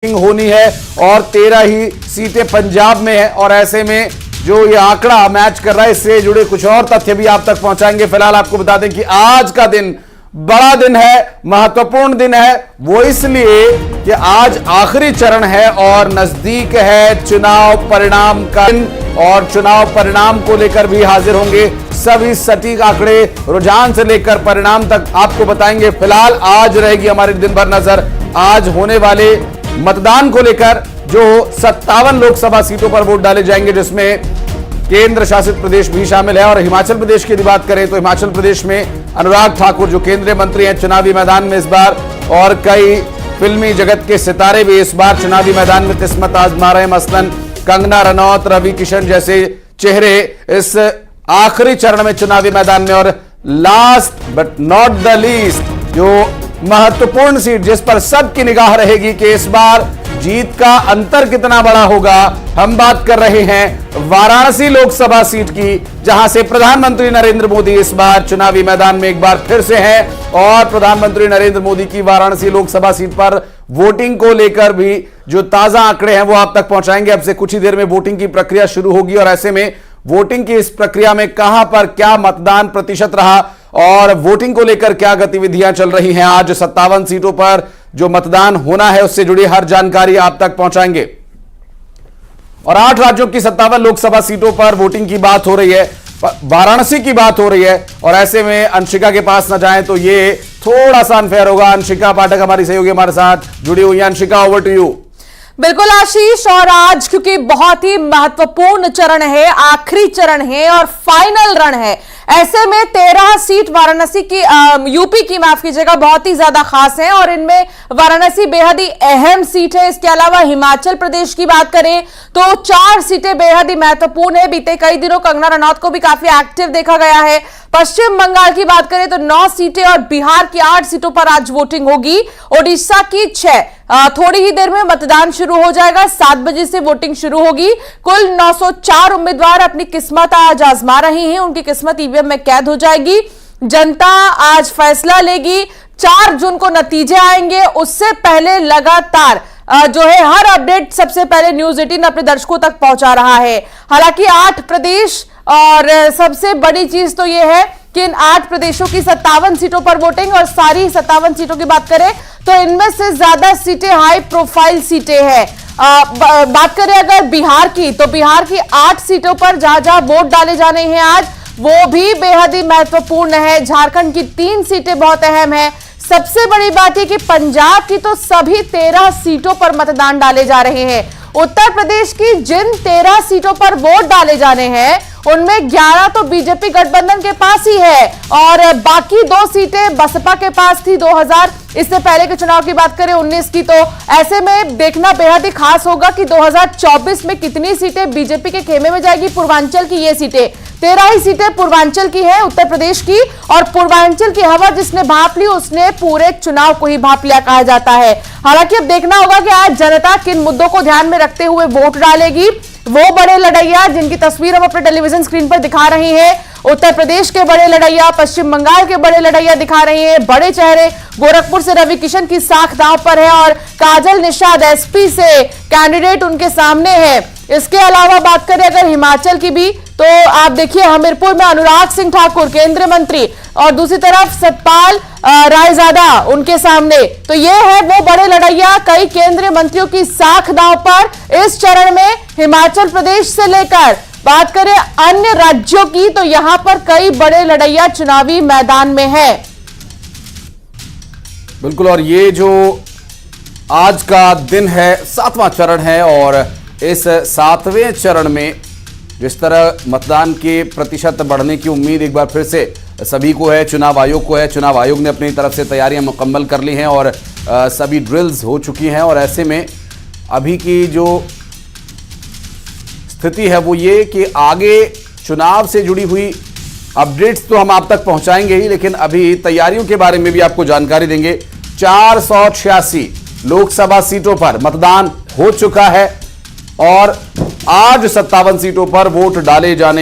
होनी है और 13 ही सीटें पंजाब में है। और ऐसे में जो ये आंकड़ा मैच कर रहा है, इससे जुड़े कुछ और तथ्य भी आप तक पहुंचाएंगे। फिलहाल आपको बता दें कि आज का दिन बड़ा दिन है, महत्वपूर्ण दिन है। वो इसलिए कि आज आखिरी चरण है और नजदीक है चुनाव परिणाम का दिन, और चुनाव परिणाम को लेकर भी हाजिर होंगे। सभी सटीक आंकड़े रुझान से लेकर परिणाम तक आपको बताएंगे। फिलहाल आज रहेगी हमारी दिन भर नजर आज होने वाले मतदान को लेकर, जो 57 लोकसभा सीटों पर वोट डाले जाएंगे, जिसमें केंद्र शासित प्रदेश भी शामिल है। और हिमाचल प्रदेश की बात करें तो हिमाचल प्रदेश में अनुराग ठाकुर जो केंद्रीय मंत्री हैं चुनावी मैदान में इस बार, और कई फिल्मी जगत के सितारे भी इस बार चुनावी मैदान में किस्मत आजमा रहे हैं। मसलन कंगना रनौत, रवि किशन जैसे चेहरे इस आखिरी चरण में चुनावी मैदान में। और last but not the least, जो महत्वपूर्ण सीट जिस पर सबकी निगाह रहेगी कि इस बार जीत का अंतर कितना बड़ा होगा, हम बात कर रहे हैं वाराणसी लोकसभा सीट की, जहां से प्रधानमंत्री नरेंद्र मोदी इस बार चुनावी मैदान में एक बार फिर से हैं। और प्रधानमंत्री नरेंद्र मोदी की वाराणसी लोकसभा सीट पर वोटिंग को लेकर भी जो ताजा आंकड़े हैं वो आप तक पहुंचाएंगे। अब से कुछ ही देर में वोटिंग की प्रक्रिया शुरू होगी, और ऐसे में वोटिंग की इस प्रक्रिया में कहां पर क्या मतदान प्रतिशत रहा और वोटिंग को लेकर क्या गतिविधियां चल रही हैं, आज 57 सीटों पर जो मतदान होना है उससे जुड़ी हर जानकारी आप तक पहुंचाएंगे। और 8 राज्यों की 57 लोकसभा सीटों पर वोटिंग की बात हो रही है, वाराणसी की बात हो रही है। और ऐसे में अंशिका के पास न जाएं तो ये थोड़ा सा अनफेयर होगा। अंशिका पाठक हमारी सहयोगी हमारे साथ जुड़ी हुई है। Anshika, over to you. बिल्कुल आशीष, और आज क्योंकि बहुत ही महत्वपूर्ण चरण है, आखिरी चरण है और फाइनल रण है, ऐसे में 13 सीट वाराणसी की यूपी की, माफ कीजिएगा, बहुत ही ज्यादा खास है। और इनमें वाराणसी बेहद ही अहम सीट है। इसके अलावा हिमाचल प्रदेश की बात करें तो 4 सीटें बेहद ही महत्वपूर्ण है। बीते कई दिनों कंगना रनौत को भी काफी एक्टिव देखा गया है। पश्चिम बंगाल की बात करें तो 9 सीटें और बिहार की 8 सीटों पर आज वोटिंग होगी। ओडिशा की 6, थोड़ी ही देर में मतदान शुरू हो जाएगा, 7 बजे से वोटिंग शुरू होगी। कुल 904 उम्मीदवार अपनी किस्मत आज आजमा रहे हैं, उनकी किस्मत ईवीएम में कैद हो जाएगी। जनता आज फैसला लेगी, 4 जून को नतीजे आएंगे। उससे पहले लगातार जो है हर अपडेट सबसे पहले न्यूज 18 अपने दर्शकों तक पहुंचा रहा है। हालांकि 8 प्रदेश, और सबसे बड़ी चीज तो यह है कि इन 8 प्रदेशों की 57 सीटों पर वोटिंग, और सारी 57 सीटों की बात करें तो इनमें से ज्यादा सीटें हाई प्रोफाइल सीटें हैं। बात करें अगर बिहार की, तो बिहार की 8 सीटों पर जहां जहां वोट डाले जाने हैं आज, वो भी बेहद ही महत्वपूर्ण है। झारखंड की 3 सीटें बहुत अहम है। सबसे बड़ी बात है कि पंजाब की तो सभी 13 सीटों पर मतदान डाले जा रहे हैं। उत्तर प्रदेश की जिन 13 सीटों पर वोट डाले जाने हैं उनमें 11 तो बीजेपी गठबंधन के पास ही है, और बाकी 2 सीटें बसपा के पास थी 2000 इससे पहले के चुनाव की बात करें 19 की। तो ऐसे में देखना बेहद ही खास होगा कि 2024 में कितनी सीटें बीजेपी के खेमे में जाएगी। पूर्वांचल की ये सीटें 13 ही सीटें पूर्वांचल की है, उत्तर प्रदेश की, और पूर्वांचल की हवा जिसने भांप ली उसने पूरे चुनाव को ही भांप लिया कहा जाता है। हालांकि अब देखना होगा कि आज जनता किन मुद्दों को ध्यान में रखते हुए वोट डालेगी। वो बड़े लड़ैया जिनकी तस्वीर हम अपने टेलीविजन स्क्रीन पर दिखा रहे हैं, उत्तर प्रदेश के बड़े लड़ैया, पश्चिम बंगाल के बड़े लड़ैया दिखा रहे हैं, बड़े चेहरे। गोरखपुर से रवि किशन की साख दांव पर है, और काजल निषाद एसपी से कैंडिडेट उनके सामने है। इसके अलावा बात करें अगर हिमाचल की भी, तो आप देखिए हमीरपुर में अनुराग सिंह ठाकुर केंद्रीय मंत्री, और दूसरी तरफ सतपाल रायजादा उनके सामने। तो ये है वो बड़े लड़ैया, कई केंद्रीय मंत्रियों की साख दांव पर इस चरण में। हिमाचल प्रदेश से लेकर बात करें अन्य राज्यों की, तो यहां पर कई बड़े लड़ैया चुनावी मैदान में है। बिल्कुल, और ये जो आज का दिन है 7वां चरण है, और इस 7वें चरण में जिस तरह मतदान के प्रतिशत बढ़ने की उम्मीद एक बार फिर से सभी को है, चुनाव आयोग को है। चुनाव आयोग ने अपनी तरफ से तैयारियां मुकम्मल कर ली हैं और सभी ड्रिल्स हो चुकी हैं। और ऐसे में अभी की जो स्थिति है वो ये कि आगे चुनाव से जुड़ी हुई अपडेट्स तो हम आप तक पहुंचाएंगे ही, लेकिन अभी तैयारियों के बारे में भी आपको जानकारी देंगे। 486 लोकसभा सीटों पर मतदान हो चुका है, और आज 57 सीटों पर वोट डाले जाने